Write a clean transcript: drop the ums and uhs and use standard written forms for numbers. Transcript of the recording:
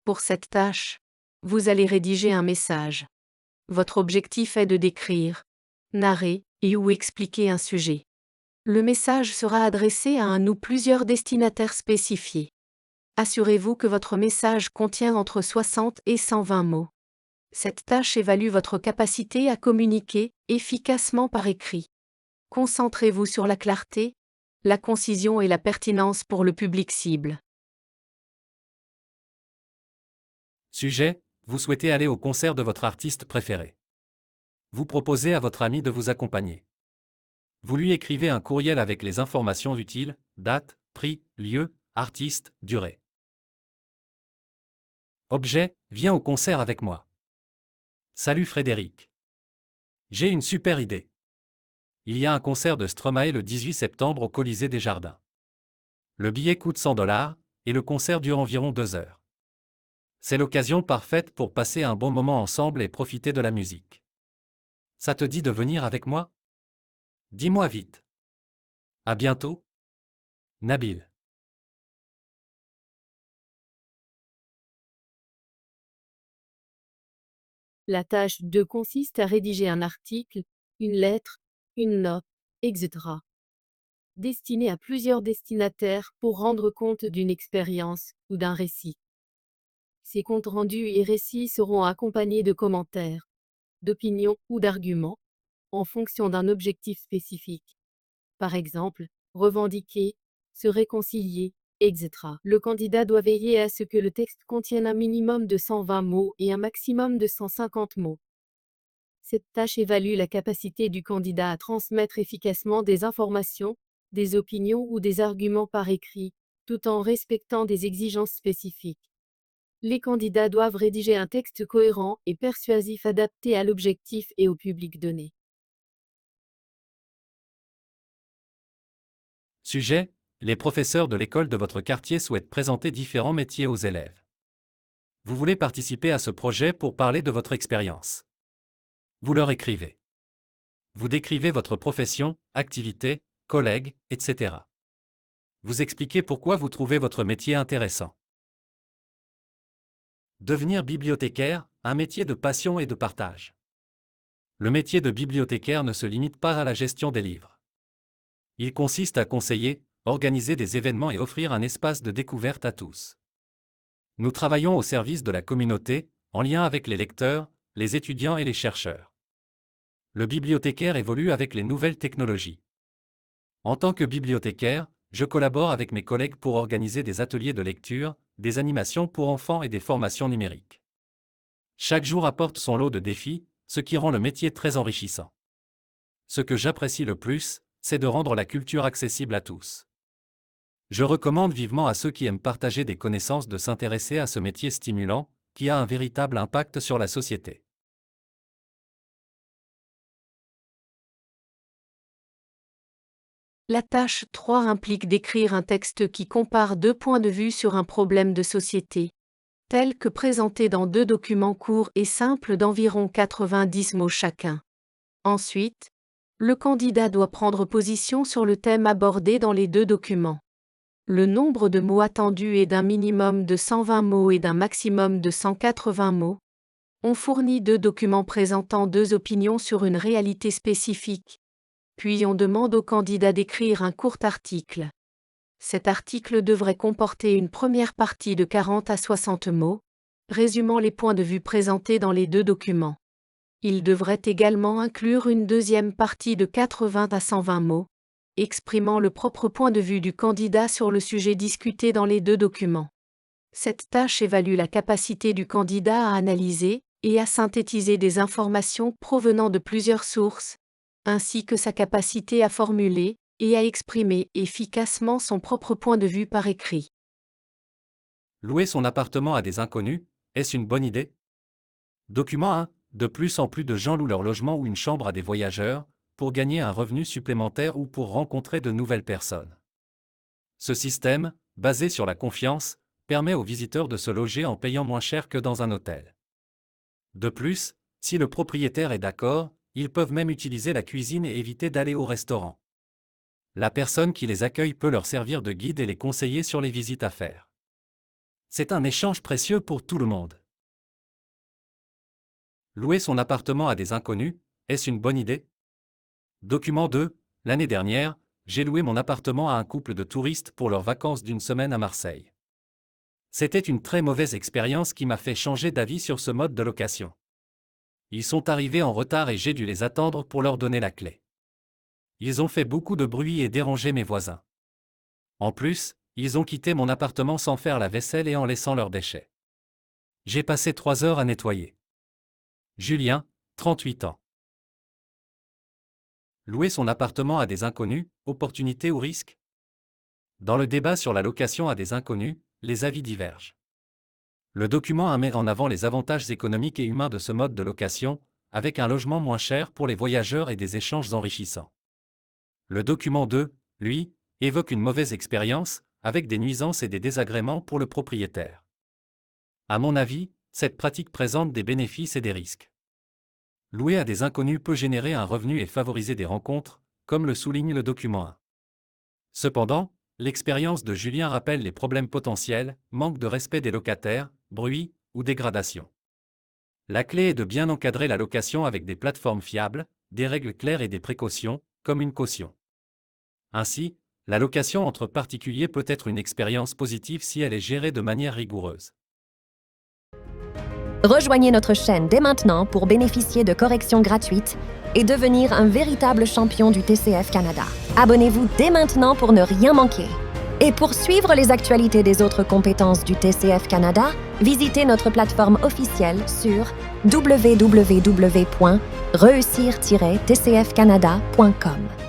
Pour cette tâche, vous allez rédiger un message. Votre objectif est de décrire, narrer ou expliquer un sujet. Le message sera adressé à un ou plusieurs destinataires spécifiés. Assurez-vous que votre message contient entre 60 et 120 mots. Cette tâche évalue votre capacité à communiquer efficacement par écrit. Concentrez-vous sur la clarté, la concision et la pertinence pour le public cible. Sujet, vous souhaitez aller au concert de votre artiste préféré. Vous proposez à votre ami de vous accompagner. Vous lui écrivez un courriel avec les informations utiles, date, prix, lieu, artiste, durée. Objet, viens au concert avec moi. Salut Frédéric. J'ai une super idée. Il y a un concert de Stromae le 18 septembre au Colisée des Jardins. Le billet coûte 100 $ et le concert dure environ 2 heures. C'est l'occasion parfaite pour passer un bon moment ensemble et profiter de la musique. Ça te dit de venir avec moi? Dis-moi vite. À bientôt. Nabil. La tâche 2 consiste à rédiger un article, une lettre, une note, etc. destiné à plusieurs destinataires pour rendre compte d'une expérience ou d'un récit. Ces comptes rendus et récits seront accompagnés de commentaires, d'opinions ou d'arguments, en fonction d'un objectif spécifique. Par exemple, revendiquer, se réconcilier, etc. Le candidat doit veiller à ce que le texte contienne un minimum de 120 mots et un maximum de 150 mots. Cette tâche évalue la capacité du candidat à transmettre efficacement des informations, des opinions ou des arguments par écrit, tout en respectant des exigences spécifiques. Les candidats doivent rédiger un texte cohérent et persuasif adapté à l'objectif et au public donné. Sujet, les professeurs de l'école de votre quartier souhaitent présenter différents métiers aux élèves. Vous voulez participer à ce projet pour parler de votre expérience. Vous leur écrivez. Vous décrivez votre profession, activité, collègues, etc. Vous expliquez pourquoi vous trouvez votre métier intéressant. Devenir bibliothécaire, un métier de passion et de partage. Le métier de bibliothécaire ne se limite pas à la gestion des livres. Il consiste à conseiller, organiser des événements et offrir un espace de découverte à tous. Nous travaillons au service de la communauté, en lien avec les lecteurs, les étudiants et les chercheurs. Le bibliothécaire évolue avec les nouvelles technologies. En tant que bibliothécaire, je collabore avec mes collègues pour organiser des ateliers de lecture, des animations pour enfants et des formations numériques. Chaque jour apporte son lot de défis, ce qui rend le métier très enrichissant. Ce que j'apprécie le plus, c'est de rendre la culture accessible à tous. Je recommande vivement à ceux qui aiment partager des connaissances de s'intéresser à ce métier stimulant, qui a un véritable impact sur la société. La tâche 3 implique d'écrire un texte qui compare deux points de vue sur un problème de société, tel que présenté dans deux documents courts et simples d'environ 90 mots chacun. Ensuite, le candidat doit prendre position sur le thème abordé dans les deux documents. Le nombre de mots attendus est d'un minimum de 120 mots et d'un maximum de 180 mots. On fournit deux documents présentant deux opinions sur une réalité spécifique. Puis on demande au candidat d'écrire un court article. Cet article devrait comporter une première partie de 40 à 60 mots, résumant les points de vue présentés dans les deux documents. Il devrait également inclure une deuxième partie de 80 à 120 mots, exprimant le propre point de vue du candidat sur le sujet discuté dans les deux documents. Cette tâche évalue la capacité du candidat à analyser et à synthétiser des informations provenant de plusieurs sources, ainsi que sa capacité à formuler et à exprimer efficacement son propre point de vue par écrit. Louer son appartement à des inconnus, est-ce une bonne idée? Document 1. De plus en plus de gens louent leur logement ou une chambre à des voyageurs, pour gagner un revenu supplémentaire ou pour rencontrer de nouvelles personnes. Ce système, basé sur la confiance, permet aux visiteurs de se loger en payant moins cher que dans un hôtel. De plus, si le propriétaire est d'accord, ils peuvent même utiliser la cuisine et éviter d'aller au restaurant. La personne qui les accueille peut leur servir de guide et les conseiller sur les visites à faire. C'est un échange précieux pour tout le monde. Louer son appartement à des inconnus, est-ce une bonne idée? Document 2. L'année dernière, j'ai loué mon appartement à un couple de touristes pour leurs vacances d'une semaine à Marseille. C'était une très mauvaise expérience qui m'a fait changer d'avis sur ce mode de location. Ils sont arrivés en retard et j'ai dû les attendre pour leur donner la clé. Ils ont fait beaucoup de bruit et dérangé mes voisins. En plus, ils ont quitté mon appartement sans faire la vaisselle et en laissant leurs déchets. J'ai passé 3 heures à nettoyer. Julien, 38 ans. Louer son appartement à des inconnus, opportunité ou risque? Dans le débat sur la location à des inconnus, les avis divergent. Le document 1 met en avant les avantages économiques et humains de ce mode de location, avec un logement moins cher pour les voyageurs et des échanges enrichissants. Le document 2, lui, évoque une mauvaise expérience, avec des nuisances et des désagréments pour le propriétaire. À mon avis, cette pratique présente des bénéfices et des risques. Louer à des inconnus peut générer un revenu et favoriser des rencontres, comme le souligne le document 1. Cependant, l'expérience de Julien rappelle les problèmes potentiels, manque de respect des locataires, bruit ou dégradation. La clé est de bien encadrer la location avec des plateformes fiables, des règles claires et des précautions, comme une caution. Ainsi, la location entre particuliers peut être une expérience positive si elle est gérée de manière rigoureuse. Rejoignez notre chaîne dès maintenant pour bénéficier de corrections gratuites et devenir un véritable champion du TCF Canada. Abonnez-vous dès maintenant pour ne rien manquer. Et pour suivre les actualités des autres compétences du TCF Canada, visitez notre plateforme officielle sur www.reussir-tcfcanada.com.